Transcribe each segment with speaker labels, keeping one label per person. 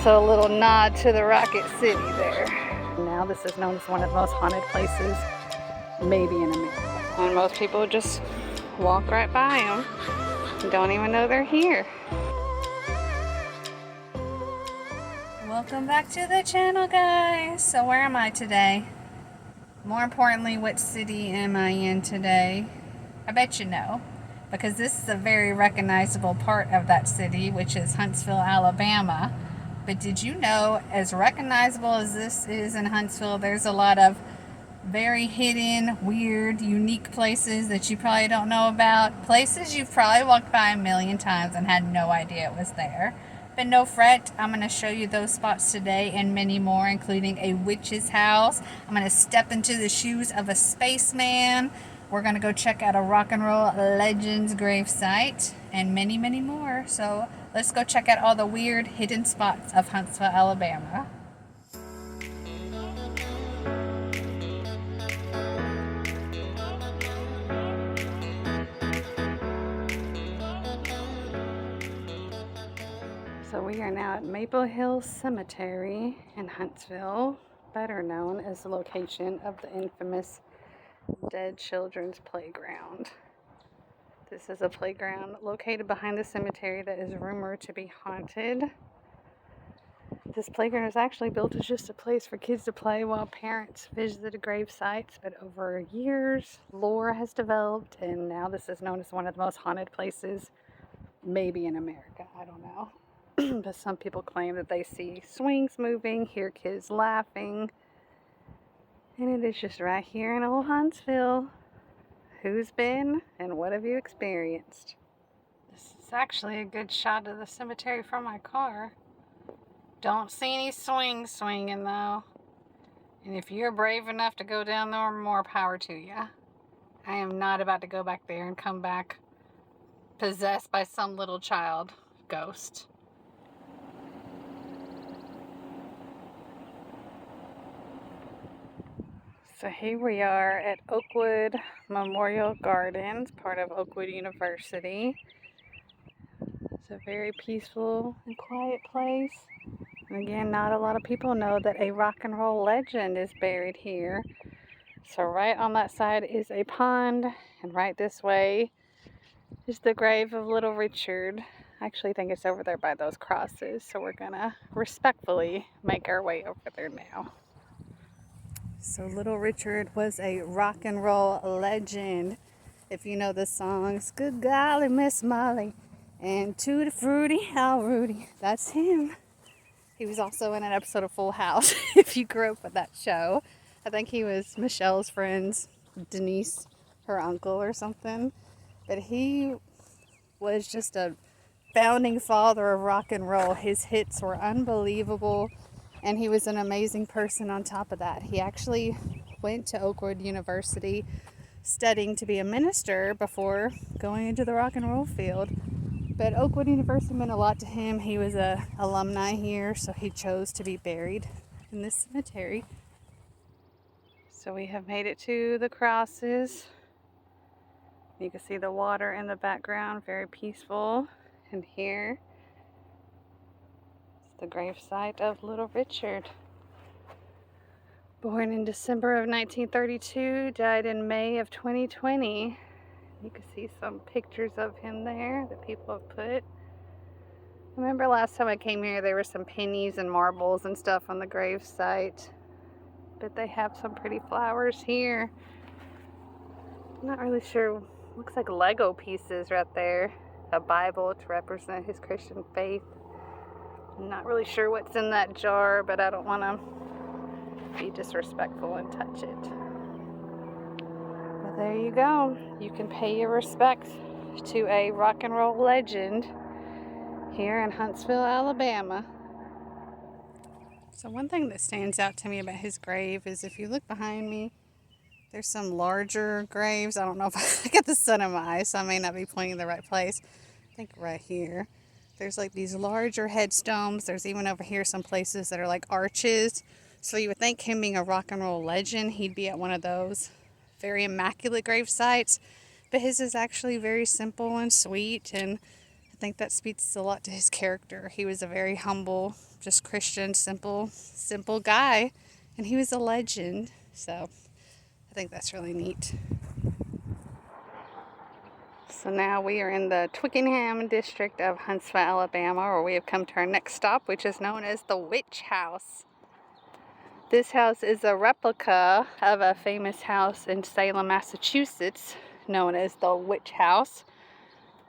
Speaker 1: So a little nod to the Rocket City there. Now this is known as one of the most haunted places maybe in America. And most people just walk right by them and don't even know they're here. Welcome back to the channel, guys. So where am I today? More importantly, what city am I in today? I bet you know, because this is a very recognizable part of that city, which is Huntsville, Alabama. But did you know, as recognizable as this is in Huntsville, there's a lot of very hidden, weird, unique places that you probably don't know about. Places you've probably walked by a million times and had no idea it was there. But no fret, I'm going to show you those spots today and many more, including a witch's house. I'm going to step into the shoes of a spaceman. We're going to go check out a rock and roll legend's gravesite and many, many more. So let's go check out all the weird hidden spots of Huntsville, Alabama. So we are now at Maple Hill Cemetery in Huntsville, better known as the location of the infamous Dead Children's Playground. This is a playground located behind the cemetery that is rumored to be haunted. This playground is actually built as just a place for kids to play while parents visit the grave sites, but over years, lore has developed, and now this is known as one of the most haunted places maybe in America. I don't know. But some people claim that they see swings moving, hear kids laughing, and it is just right here in old Huntsville. Who's been and what have you experienced? This is actually a good shot of the cemetery from my car. Don't see any swings swinging though. And if you're brave enough to go down there, more power to you. I am not about to go back there and come back possessed by some little child ghost. So here we are at Oakwood Memorial Gardens, part of Oakwood University. It's a very peaceful and quiet place. And again, not a lot of people know that a rock and roll legend is buried here. So right on that side is a pond, and right this way is the grave of Little Richard. I actually think it's over there by those crosses, so we're gonna respectfully make our way over there now. So Little Richard was a rock and roll legend. If you know the songs, Good Golly Miss Molly and Tutti Frutti, how Rudy, that's him. He was also in an episode of Full House, if you grew up with that show. I think he was Michelle's friend's Denise, her uncle or something. But he was just a founding father of rock and roll. His hits were unbelievable. And he was an amazing person on top of that. He actually went to Oakwood University studying to be a minister before going into the rock and roll field. But Oakwood University meant a lot to him. He was an alumni here, so he chose to be buried in this cemetery. So we have made it to the crosses. You can see the water in the background, very peaceful. And here, the gravesite of Little Richard. Born in December of 1932, died in May of 2020. You can see some pictures of him there that people have put. Remember last time I came here, there were some pennies and marbles and stuff on the gravesite. But they have some pretty flowers here. I'm not really sure. Looks like Lego pieces right there. A Bible to represent his Christian faith. I'm not really sure what's in that jar, but I don't want to be disrespectful and touch it. But there you go. You can pay your respects to a rock and roll legend here in Huntsville, Alabama. So one thing that stands out to me about his grave is if you look behind me, there's some larger graves. I don't know if I get the sun in my eyes, so I may not be pointing in the right place. I think right here. There's like these larger headstones. There's even over here some places that are like arches. So you would think him being a rock and roll legend, he'd be at one of those very immaculate grave sites. But his is actually very simple and sweet, and I think that speaks a lot to his character. He was a very humble, just Christian, simple guy. And he was a legend. So I think that's really neat. So now we are in the Twickenham district of Huntsville, Alabama, where we have come to our next stop, which is known as the Witch House. This house is a replica of a famous house in Salem, Massachusetts, known as the Witch House,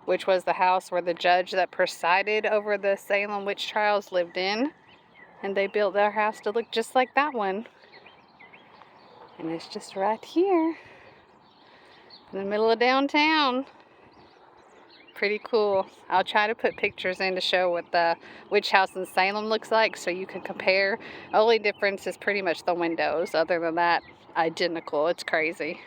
Speaker 1: which was the house where the judge that presided over the Salem witch trials lived in. And they built their house to look just like that one. And it's just right here in the middle of downtown. Pretty cool. I'll try to put pictures in to show what the witch house in Salem looks like so you can compare. Only difference is pretty much the windows. Other than that, identical. It's crazy.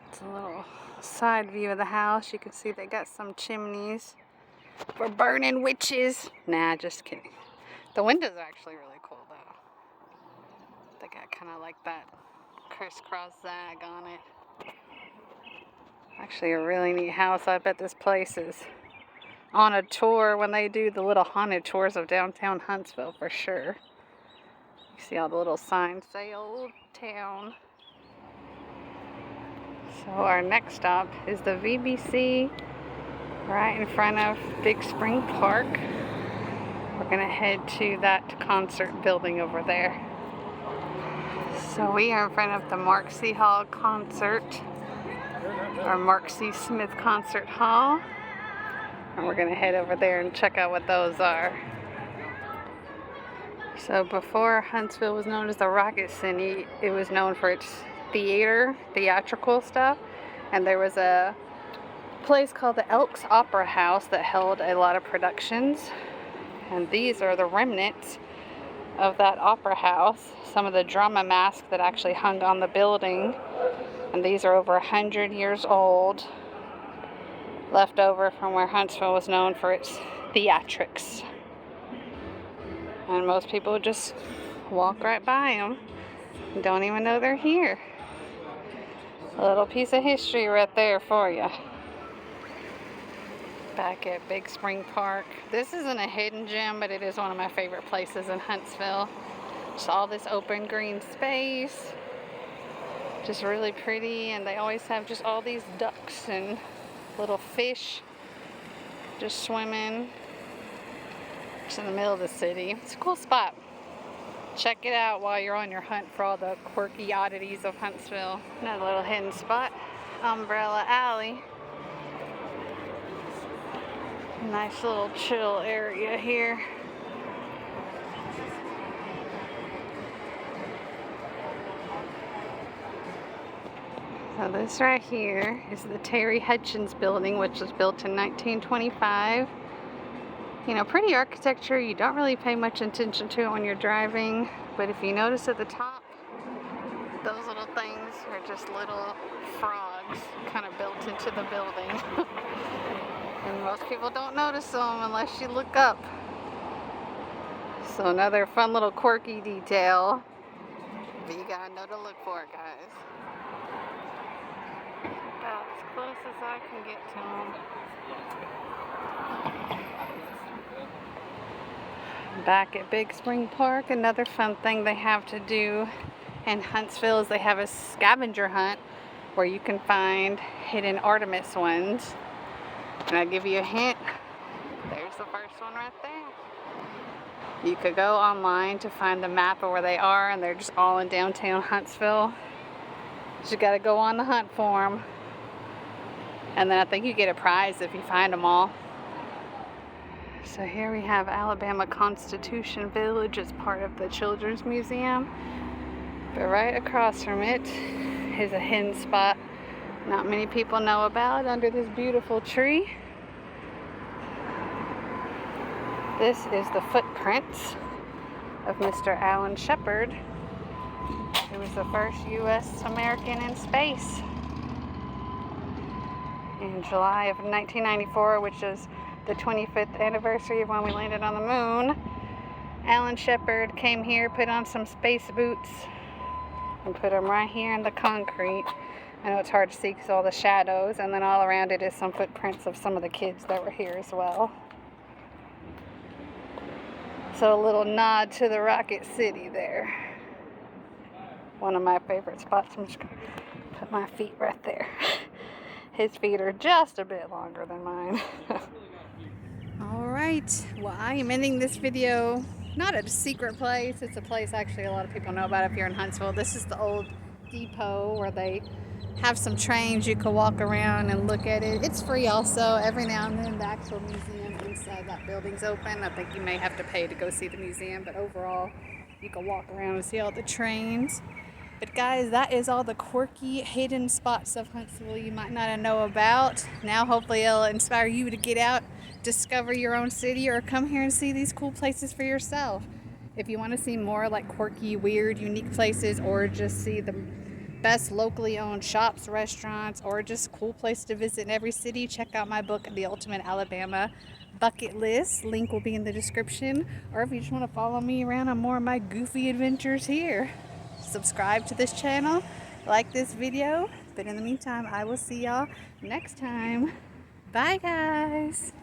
Speaker 1: It's a little side view of the house. You can see they got some chimneys for burning witches. Nah, just kidding. The windows are actually really cool though. They got kind of like that crisscross zag on it. Actually a really neat house. I bet this place is on a tour when they do the little haunted tours of downtown Huntsville for sure. You see all the little signs say Old Town. So our next stop is the VBC right in front of Big Spring Park. We're gonna head to that concert building over there. So we are in front of the Mark C. Hall concert, or Mark C. Smith Concert Hall. And we're gonna head over there and check out what those are. So before Huntsville was known as the Rocket City, it was known for its theatrical stuff. And there was a place called the Elks Opera House that held a lot of productions. And these are the remnants of that opera house. Some of the drama masks that actually hung on the building. And these are over 100 years old. Left over from where Huntsville was known for its theatrics. And most people just walk right by them and don't even know they're here. A little piece of history right there for you. Back at Big Spring Park. This isn't a hidden gem, but it is one of my favorite places in Huntsville. Just all this open green space. Just really pretty, and they always have just all these ducks and little fish just swimming. Just in the middle of the city. It's a cool spot. Check it out while you're on your hunt for all the quirky oddities of Huntsville. Another little hidden spot, Umbrella Alley. Nice little chill area here. So this right here is the Terry Hutchins building, which was built in 1925. You know, pretty architecture. You don't really pay much attention to it when you're driving, but if you notice at the top, those little things are just little frogs kind of built into the building. And most people don't notice them unless you look up. So another fun little quirky detail, but you gotta know to look for it, guys. About as close as I can get to them. Back at Big Spring Park, another fun thing they have to do in Huntsville is they have a scavenger hunt where you can find hidden Artemis ones. And I'll give you a hint. There's the first one right there. You could go online to find the map of where they are, and they're just all in downtown Huntsville. You gotta go on the hunt for them. And then I think you get a prize if you find them all. So here we have Alabama Constitution Village as part of the Children's Museum. But right across from it is a hidden spot not many people know about under this beautiful tree. This is the footprints of Mr. Alan Shepard, who was the first U.S. American in space. In July of 1994, which is the 25th anniversary of when we landed on the moon, Alan Shepard came here, put on some space boots, and put them right here in the concrete I know it's hard to see because all the shadows, and then all around it is some footprints of some of the kids that were here as well. So a little nod to the Rocket City there. One of my favorite spots. I'm just going to put my feet right there. His feet are just a bit longer than mine. Alright, well, I am ending this video not at a secret place. It's a place actually a lot of people know about if you're in Huntsville. This is the old depot where they have some trains. You can walk around and look at it. It's free also. Every now and then the actual museum inside that building's open. I think you may have to pay to go see the museum, but overall you can walk around and see all the trains. But guys, that is all the quirky hidden spots of Huntsville you might not know about. Now hopefully it'll inspire you to get out, discover your own city, or come here and see these cool places for yourself. If you want to see more like quirky, weird, unique places, or just see the best locally owned shops, restaurants, or just cool place to visit in every city, check out my book, The Ultimate Alabama Bucket List. Link will be in the description. Or if you just want to follow me around on more of my goofy adventures here, subscribe to this channel, like this video. But in the meantime, I will see y'all next time. Bye guys.